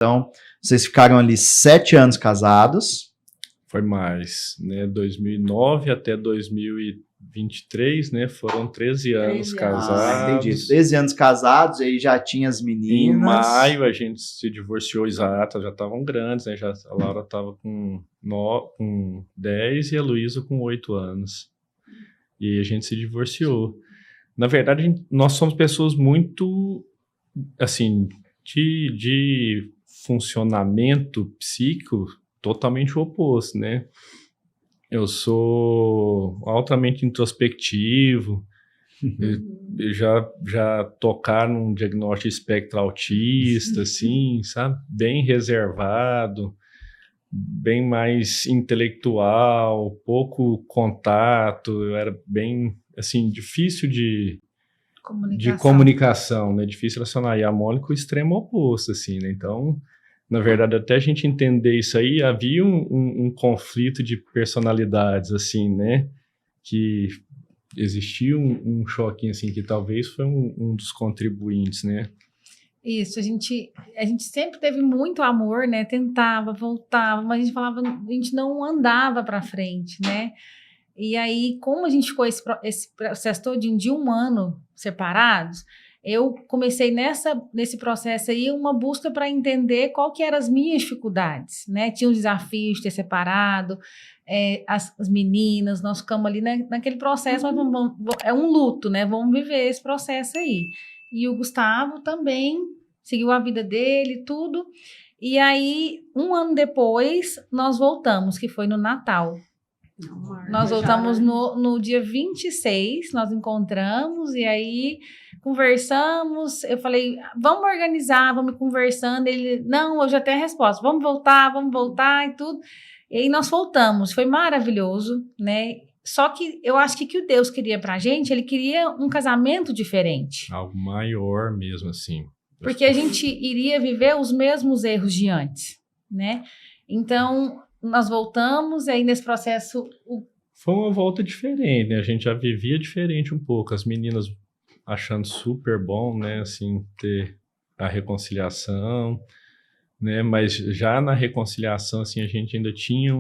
Então, vocês ficaram ali 7 anos casados. Foi mais, né? 2009 até 2023, né? Foram 13 anos casados. Entendi. 13 anos casados, aí já tinha as meninas. Em maio a gente se divorciou, exato, já estavam grandes, né? A Laura estava com 10 e a Luísa com 8 anos. E a gente se divorciou. Na verdade, nós somos pessoas muito, assim, de funcionamento psíquico totalmente oposto, né? Eu sou altamente introspectivo, já tocar num diagnóstico de espectro autista, assim, sabe? Bem reservado, bem mais intelectual, pouco contato, eu era bem, assim, difícil de comunicação, né? Difícil relacionar. E a Mônica, o extremo oposto, assim, né? Então, na verdade, até a gente entender isso aí, havia um conflito de personalidades, assim, né? Que existia um choquinho, assim, que talvez foi um dos contribuintes, né? Isso, a gente sempre teve muito amor, né? Tentava, voltava, mas a gente falava, a gente não andava para frente, né? E aí, como a gente ficou esse processo todinho de 1 ano separados, eu comecei nesse processo aí uma busca para entender qual que eram as minhas dificuldades, né? Tinha os desafios de ter separado, as meninas, nós ficamos ali naquele processo, mas é um luto, né? Vamos viver esse processo aí. E o Gustavo também seguiu a vida dele, tudo. E aí, 1 ano depois, nós voltamos, que foi no Natal. Nós voltamos no dia 26, nós encontramos e aí conversamos, eu falei, vamos organizar, vamos conversando, ele, não, eu já tenho a resposta, vamos voltar e tudo, e aí nós voltamos, foi maravilhoso, né, só que eu acho que o que Deus queria pra gente, ele queria um casamento diferente. Algo maior mesmo, assim. Porque a gente iria viver os mesmos erros de antes, né, então nós voltamos, e aí nesse processo... Foi uma volta diferente, né? A gente já vivia diferente um pouco. As meninas achando super bom, né? Assim, ter a reconciliação, né? Mas já na reconciliação, assim, a gente ainda tinha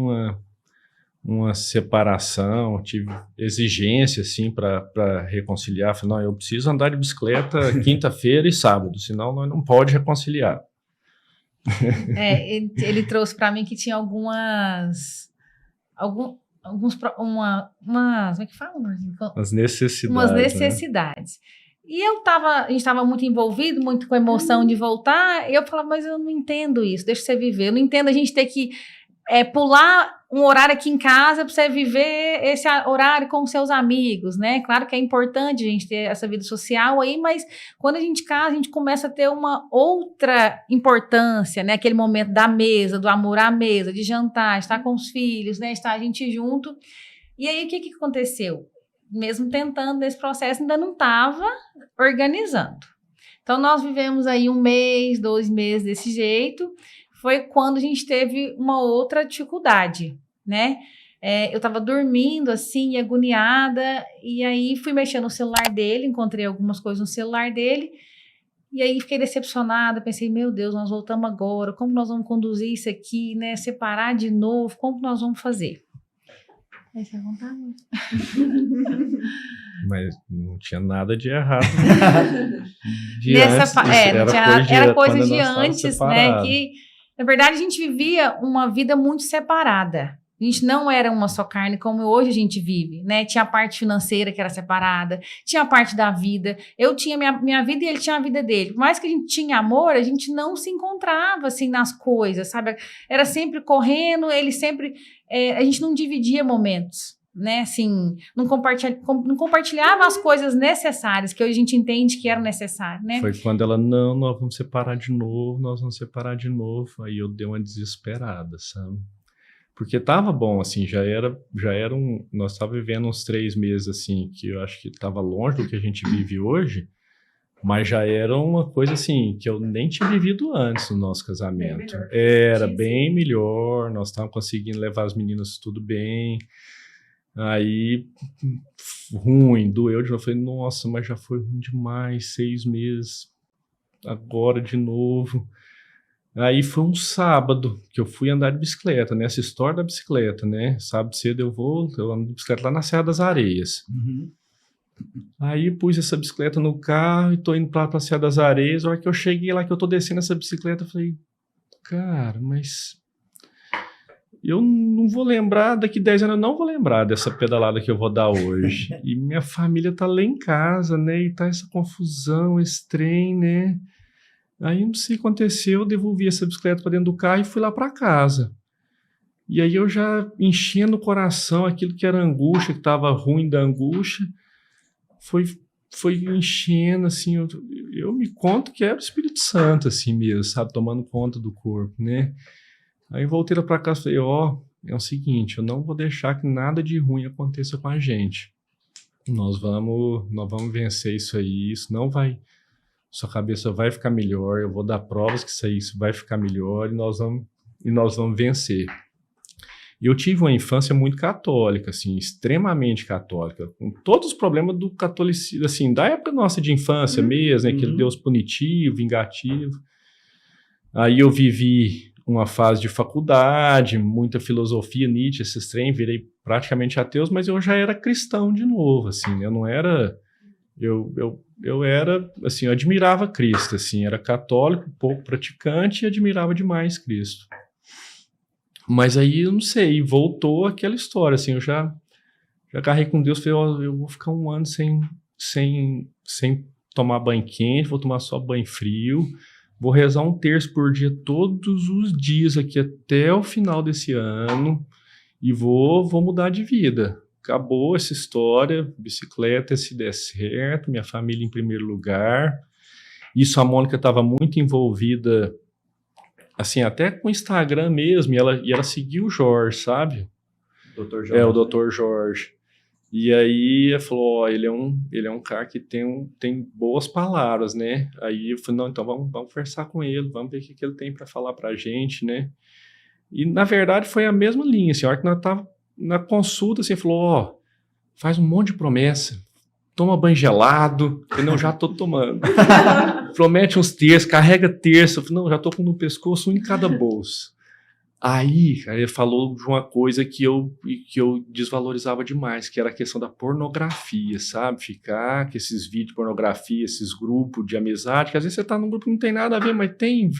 uma separação, tive exigência, assim, para reconciliar. Falei, não, eu preciso andar de bicicleta quinta-feira e sábado, senão nós não pode reconciliar. Ele trouxe para mim que tinha como é que fala? As necessidades. Umas necessidades. Né? E a gente estava muito envolvido, muito com a emoção de voltar, e eu falava, mas eu não entendo isso, deixa você viver. Eu não entendo a gente ter que pular um horário aqui em casa para você viver esse horário com seus amigos, né? Claro que é importante a gente ter essa vida social aí, mas quando a gente casa, a gente começa a ter uma outra importância, né? Aquele momento da mesa, do amor à mesa, de jantar, estar com os filhos, né? Estar a gente junto. E aí, o que aconteceu? Mesmo tentando nesse processo, ainda não estava organizando. Então, nós vivemos aí 1 mês, 2 meses desse jeito. Foi quando a gente teve uma outra dificuldade, né? Eu estava dormindo, assim, agoniada, e aí fui mexendo no celular dele, encontrei algumas coisas no celular dele, e aí fiquei decepcionada, pensei, meu Deus, nós voltamos agora, como nós vamos conduzir isso aqui, né? Separar de novo, como nós vamos fazer? Aí você vai contar? Mas não tinha nada de errado. Era coisa de antes, né? Que, na verdade, a gente vivia uma vida muito separada. A gente não era uma só carne como hoje a gente vive, né? Tinha a parte financeira que era separada, tinha a parte da vida. Eu tinha minha vida e ele tinha a vida dele. Por mais que a gente tinha amor, a gente não se encontrava, assim, nas coisas, sabe? Era sempre correndo, ele sempre... a gente não dividia momentos, né? Assim, não compartilhava as coisas necessárias, que hoje a gente entende que eram necessárias, né? Foi quando ela, não, nós vamos separar de novo, nós vamos separar de novo. Aí eu dei uma desesperada, sabe? Porque tava bom, assim, nós tava vivendo uns 3 meses, assim, que eu acho que tava longe do que a gente vive hoje, mas já era uma coisa, assim, que eu nem tinha vivido antes no nosso casamento. Era bem melhor, nós estávamos conseguindo levar as meninas tudo bem. Aí, ruim, doeu de novo. Eu falei, nossa, mas já foi ruim demais, 6 meses, agora de novo. Aí foi um sábado que eu fui andar de bicicleta, né? Essa história da bicicleta, né? Sábado cedo eu ando de bicicleta lá na Serra das Areias. Uhum. Aí pus essa bicicleta no carro e tô indo pra Serra das Areias. A hora que eu cheguei lá, que eu tô descendo essa bicicleta, eu falei, cara, mas eu não vou lembrar, daqui 10 anos eu não vou lembrar dessa pedalada que eu vou dar hoje. E minha família tá lá em casa, né? E tá essa confusão, esse trem, né? Aí não sei o que aconteceu, eu devolvi essa bicicleta para dentro do carro e fui lá para casa. E aí eu já enchendo o coração, aquilo que era angústia, que estava ruim da angústia, foi enchendo, assim, eu me conto que era o Espírito Santo, assim mesmo, sabe, tomando conta do corpo, né? Aí eu voltei lá para casa e falei, é o seguinte, eu não vou deixar que nada de ruim aconteça com a gente. Nós vamos vencer isso aí, isso não vai... Sua cabeça vai ficar melhor, eu vou dar provas que isso vai ficar melhor e nós vamos vencer. E eu tive uma infância muito católica, assim, extremamente católica, com todos os problemas do catolicismo, assim, da época nossa de infância mesmo, né, aquele Deus punitivo, vingativo. Aí eu vivi uma fase de faculdade, muita filosofia, Nietzsche, esses trem, virei praticamente ateu, mas eu já era cristão de novo, assim, eu não era... Eu era, assim, eu admirava Cristo, assim, era católico, pouco praticante e admirava demais Cristo. Mas aí, eu não sei, voltou aquela história, assim, eu já agarrei com Deus, falei, eu vou ficar um ano sem tomar banho quente, vou tomar só banho frio, vou rezar 1 terço por dia todos os dias aqui até o final desse ano e vou mudar de vida. Acabou essa história, bicicleta, se der certo, minha família em primeiro lugar. Isso a Mônica estava muito envolvida, assim, até com o Instagram mesmo, e ela seguiu o Jorge, sabe? Dr. Jorge. O Dr. Jorge. E aí ela falou, ele é um cara que tem boas palavras, né? Aí eu falei, não, então vamos conversar com ele, vamos ver o que ele tem para falar pra gente, né? E na verdade foi a mesma linha, assim, a hora que nós tava na consulta, assim, falou, faz um monte de promessa, toma banho gelado, que não, já tô tomando. Promete uns terços, carrega terço, não, já tô com no pescoço, um em cada bolso. Aí, cara, ele falou de uma coisa que eu desvalorizava demais, que era a questão da pornografia, sabe? Ficar com esses vídeos de pornografia, esses grupos de amizade, que às vezes você tá num grupo que não tem nada a ver, mas tem,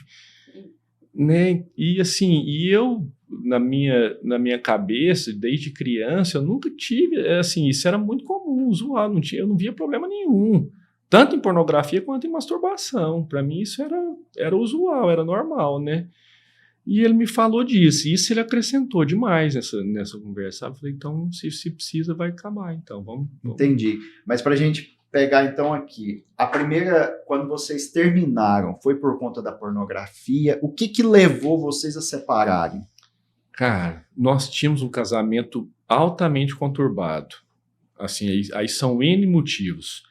né? E assim, eu... Na minha cabeça, desde criança, eu nunca tive, assim, isso era muito comum, usual, eu não via problema nenhum, tanto em pornografia quanto em masturbação. Para mim isso era usual, era normal, né? E ele me falou disso, e isso ele acrescentou demais nessa conversa, sabe? Eu falei, então, se precisa, vai acabar, então, vamos. Entendi, mas pra gente pegar então aqui, a primeira, quando vocês terminaram, foi por conta da pornografia, o que levou vocês a separarem? Cara, nós tínhamos um casamento altamente conturbado. Assim, aí são N motivos.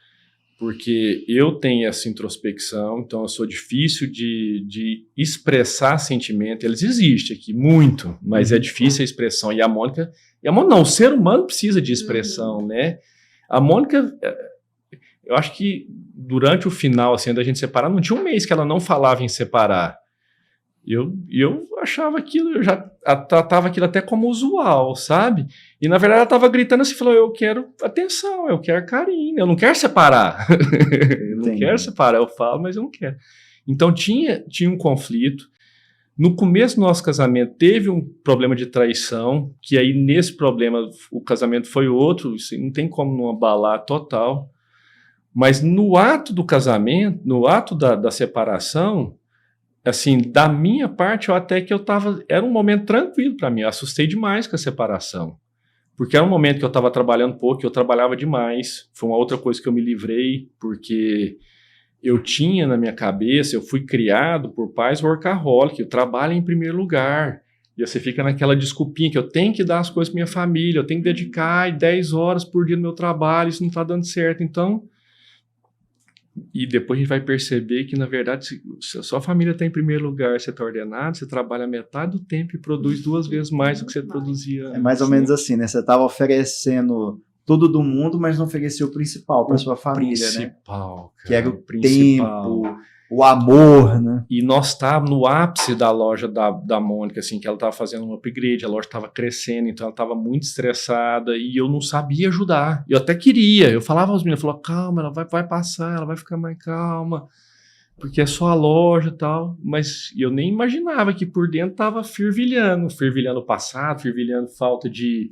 Porque eu tenho essa introspecção, então eu sou difícil de expressar sentimento. Eles existem aqui, muito, mas é difícil a expressão. E a Mônica não, o ser humano precisa de expressão, né? A Mônica, eu acho que durante o final, assim, da gente separar, não tinha um mês que ela não falava em separar. Eu achava aquilo, eu já tratava aquilo até como usual, sabe? E na verdade ela estava gritando assim, falou, eu quero atenção, eu quero carinho, eu não quero separar. Eu não quero separar, eu falo, mas eu não quero. Então tinha um conflito. No começo do nosso casamento teve um problema de traição, que aí nesse problema o casamento foi outro, isso não tem como não abalar total. Mas no ato do casamento, no ato da separação, assim, da minha parte, era um momento tranquilo para mim, eu assustei demais com a separação, porque era um momento que eu estava trabalhando pouco, eu trabalhava demais, foi uma outra coisa que eu me livrei, porque eu tinha na minha cabeça, eu fui criado por pais workaholic, eu trabalho em primeiro lugar, e você fica naquela desculpinha que eu tenho que dar as coisas para minha família, eu tenho que dedicar 10 horas por dia no meu trabalho, isso não está dando certo, então... E depois a gente vai perceber que, na verdade, se a sua família está em primeiro lugar, você está ordenado, você trabalha metade do tempo e produz 2 vezes mais do que você produzia antes. É mais ou menos assim, né? Você estava oferecendo tudo do mundo, mas não oferecia o principal para sua família, principal, né? Cara, que era o tempo, o amor, né? E nós estávamos no ápice da loja da Mônica, assim, que ela estava fazendo um upgrade, a loja estava crescendo, então ela estava muito estressada e eu não sabia ajudar. Eu até queria, eu falava aos meninos, calma, ela vai passar, ela vai ficar mais calma, porque é só a loja e tal, mas eu nem imaginava que por dentro estava fervilhando o passado, fervilhando falta de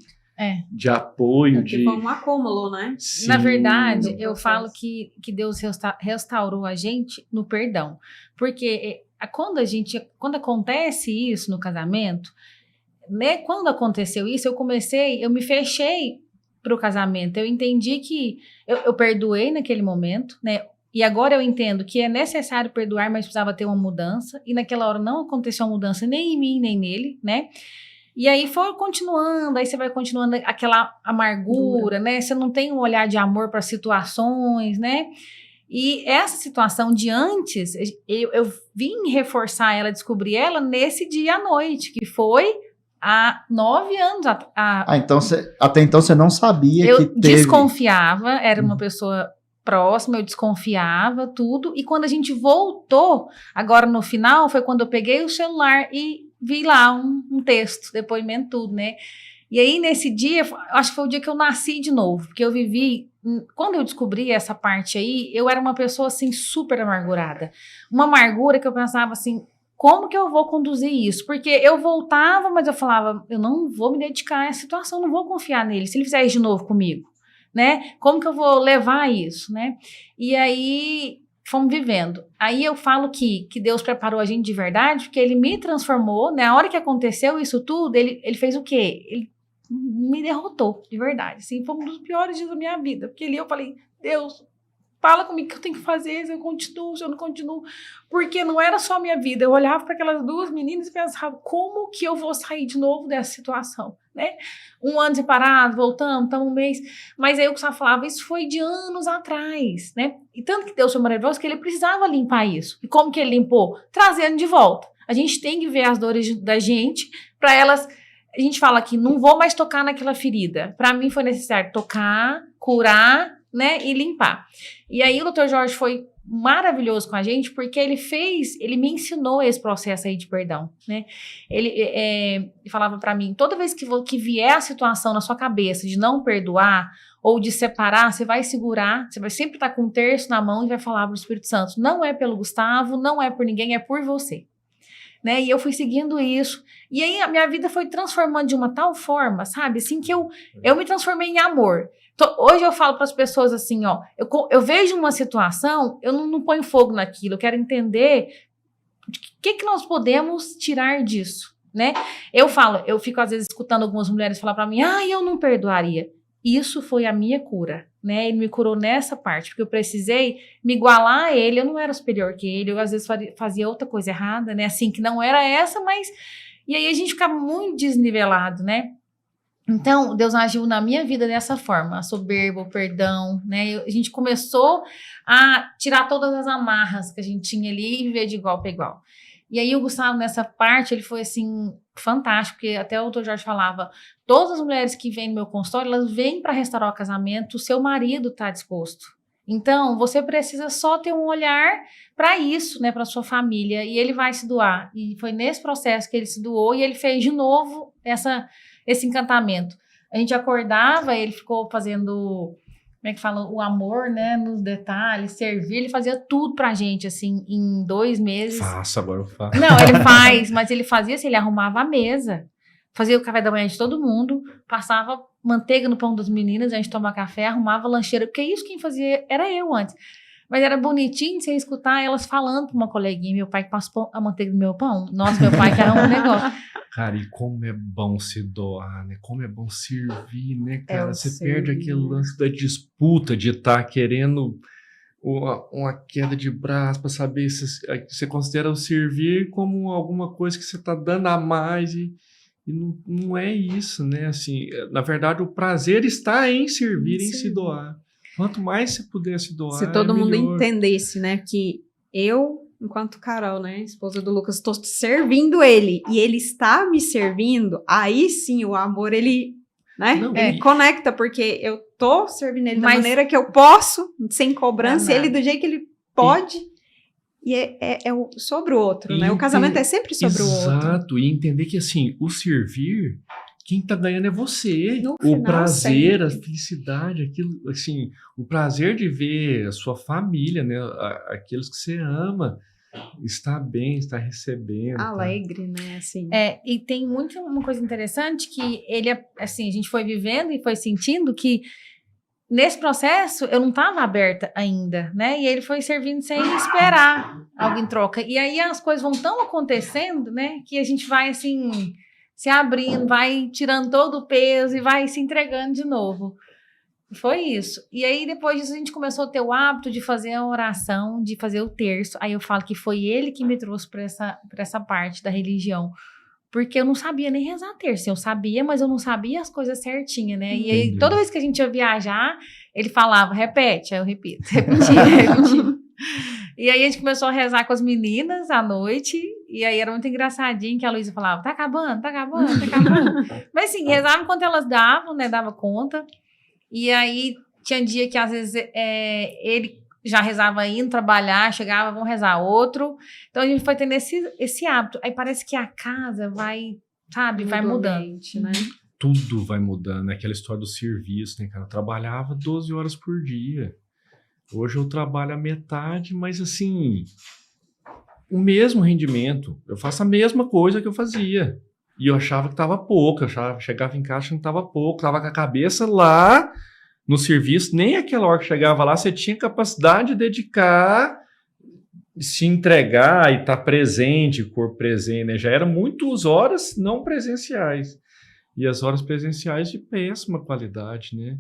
apoio. Porque foi um acúmulo, né? Sim. Na verdade, eu falo que Deus restaurou a gente no perdão. Porque quando acontece isso no casamento, né? Quando aconteceu isso, eu me fechei para o casamento. Eu entendi que eu perdoei naquele momento, né? E agora eu entendo que é necessário perdoar, mas precisava ter uma mudança. E naquela hora não aconteceu uma mudança nem em mim, nem nele, né? E aí foi continuando, aí você vai continuando aquela amargura, né? Você não tem um olhar de amor para situações, né? E essa situação de antes, eu vim reforçar ela, descobrir ela nesse dia à noite, que foi há 9 anos. Então até então você não sabia que eu desconfiava, era uma pessoa próxima, eu desconfiava, tudo. E quando a gente voltou, agora no final, foi quando eu peguei o celular e vi lá um texto, depoimento, tudo, né? E aí, nesse dia, acho que foi o dia que eu nasci de novo, porque eu vivi, quando eu descobri essa parte aí, eu era uma pessoa, assim, super amargurada. Uma amargura que eu pensava, assim, como que eu vou conduzir isso? Porque eu voltava, mas eu falava, eu não vou me dedicar a essa situação, não vou confiar nele, se ele fizer isso de novo comigo, né? Como que eu vou levar isso, né? E aí fomos vivendo. Aí eu falo que Deus preparou a gente de verdade, porque ele me transformou, né? A hora que aconteceu isso tudo, ele fez o quê? Ele me derrotou, de verdade. Assim, foi um dos piores dias da minha vida, porque ali eu falei, Deus, fala comigo o que eu tenho que fazer, se eu continuo, se eu não continuo, porque não era só a minha vida. Eu olhava para aquelas 2 meninas e pensava, como que eu vou sair de novo dessa situação, né? 1 ano separado, voltamos, estamos um mês, mas aí eu só falava, isso foi de anos atrás, né? E tanto que Deus foi maravilhoso que ele precisava limpar isso. E como que ele limpou? Trazendo de volta. A gente tem que ver as dores da gente, para elas, a gente fala que não vou mais tocar naquela ferida. Para mim foi necessário tocar, curar, né, e limpar. E aí o Dr. Jorge foi maravilhoso com a gente, porque ele me ensinou esse processo aí de perdão, né? Ele falava para mim, toda vez que vier a situação na sua cabeça de não perdoar ou de separar, você vai segurar, você vai sempre estar com um terço na mão e vai falar para o Espírito Santo, não é pelo Gustavo, não é por ninguém, é por você. Né? E eu fui seguindo isso. E aí a minha vida foi transformando de uma tal forma, sabe? Assim que eu me transformei em amor. Hoje eu falo para as pessoas assim, ó, eu vejo uma situação, eu não ponho fogo naquilo, eu quero entender o que nós podemos tirar disso, né? Eu fico às vezes escutando algumas mulheres falar para mim, eu não perdoaria. Isso foi a minha cura, né? Ele me curou nessa parte, porque eu precisei me igualar a ele, eu não era superior que ele, eu às vezes fazia outra coisa errada, né? Assim, que não era essa, mas... E aí a gente fica muito desnivelado, né? Então, Deus agiu na minha vida dessa forma, a soberba, o perdão, né? A gente começou a tirar todas as amarras que a gente tinha ali e viver de igual para igual. E aí o Gustavo, nessa parte, ele foi, assim, fantástico, porque até o Dr. Jorge falava, todas as mulheres que vêm no meu consultório, elas vêm para restaurar o casamento, o seu marido está disposto. Então, você precisa só ter um olhar para isso, né, para sua família, e ele vai se doar. E foi nesse processo que ele se doou e ele fez de novo esse encantamento. A gente acordava, ele ficou fazendo, como é que fala, o amor, né, nos detalhes, servir, ele fazia tudo pra gente, assim, em 2 meses. Faça, agora eu faço. Não, ele faz, mas ele fazia assim, ele arrumava a mesa, fazia o café da manhã de todo mundo, passava manteiga no pão das meninas, a gente tomava café, arrumava lancheira, porque isso quem fazia era eu antes. Mas era bonitinho você escutar elas falando pra uma coleguinha, meu pai que passou a manteiga no meu pão, nossa, meu pai que arruma um negócio. Cara, e como é bom se doar, né? Como é bom servir, né, cara? Você servir. perde aquele lance da disputa de estar querendo uma queda de braço para saber se você considera o servir como alguma coisa que você está dando a mais e não é isso, né? Assim, na verdade, o prazer está em servir, em se doar. Quanto mais você puder se doar, se todo mundo melhor. entendesse, né, que eu, enquanto Carol, né, esposa do Lucas, estou servindo ele e ele está me servindo, aí sim o amor, ele, né, Não, conecta, porque eu tô servindo ele da Mas- maneira que eu posso, sem cobrança, e ele do jeito que ele pode, E é sobre o outro, né? O casamento é sempre sobre o outro. Exato, e entender que, assim, o servir, quem tá ganhando é você. No O final, prazer, a sempre. felicidade, aquilo, assim, o prazer de ver a sua família, né? Aqueles que você ama, estar bem, estar recebendo. tá? Alegre, né? Assim. E tem muito uma coisa interessante que ele, assim, a gente foi vivendo e foi sentindo que nesse processo eu não estava aberta ainda, né? E ele foi servindo sem esperar algo em troca. E aí as coisas vão tão acontecendo, né? Que a gente vai assim se abrindo, vai tirando todo o peso e vai se entregando de novo. Foi isso. E aí, depois disso, a gente começou a ter o hábito de fazer a oração, de fazer o terço. Aí eu falo que foi ele que me trouxe para essa parte da religião. Porque eu não sabia nem rezar terço. Eu sabia, mas eu não sabia as coisas certinhas, né? E aí, Entendi. toda vez que a gente ia viajar, ele falava, repete. Aí eu repito, repetia. E aí a gente começou a rezar com as meninas à noite. E aí era muito engraçadinho que a Luísa falava, tá acabando, tá acabando, tá acabando. Mas assim, rezava enquanto elas davam, né? Dava conta. E aí tinha dia que às vezes ele já rezava indo trabalhar, chegava, vamos rezar outro. Então a gente foi tendo esse hábito. Aí parece que a casa vai, sabe, vai Muda o mudando. ambiente, né? Tudo vai mudando, né? Aquela história do serviço, né, cara? Eu trabalhava 12 horas por dia. Hoje eu trabalho a metade, mas assim, o mesmo rendimento. Eu faço a mesma coisa que eu fazia. E eu achava que estava pouco, chegava em casa achando que estava pouco, estava com a cabeça lá no serviço, nem aquela hora que chegava lá você tinha capacidade de dedicar, se entregar e estar presente, corpo presente, né? Já eram muitas horas não presenciais. E as horas presenciais de péssima qualidade, né?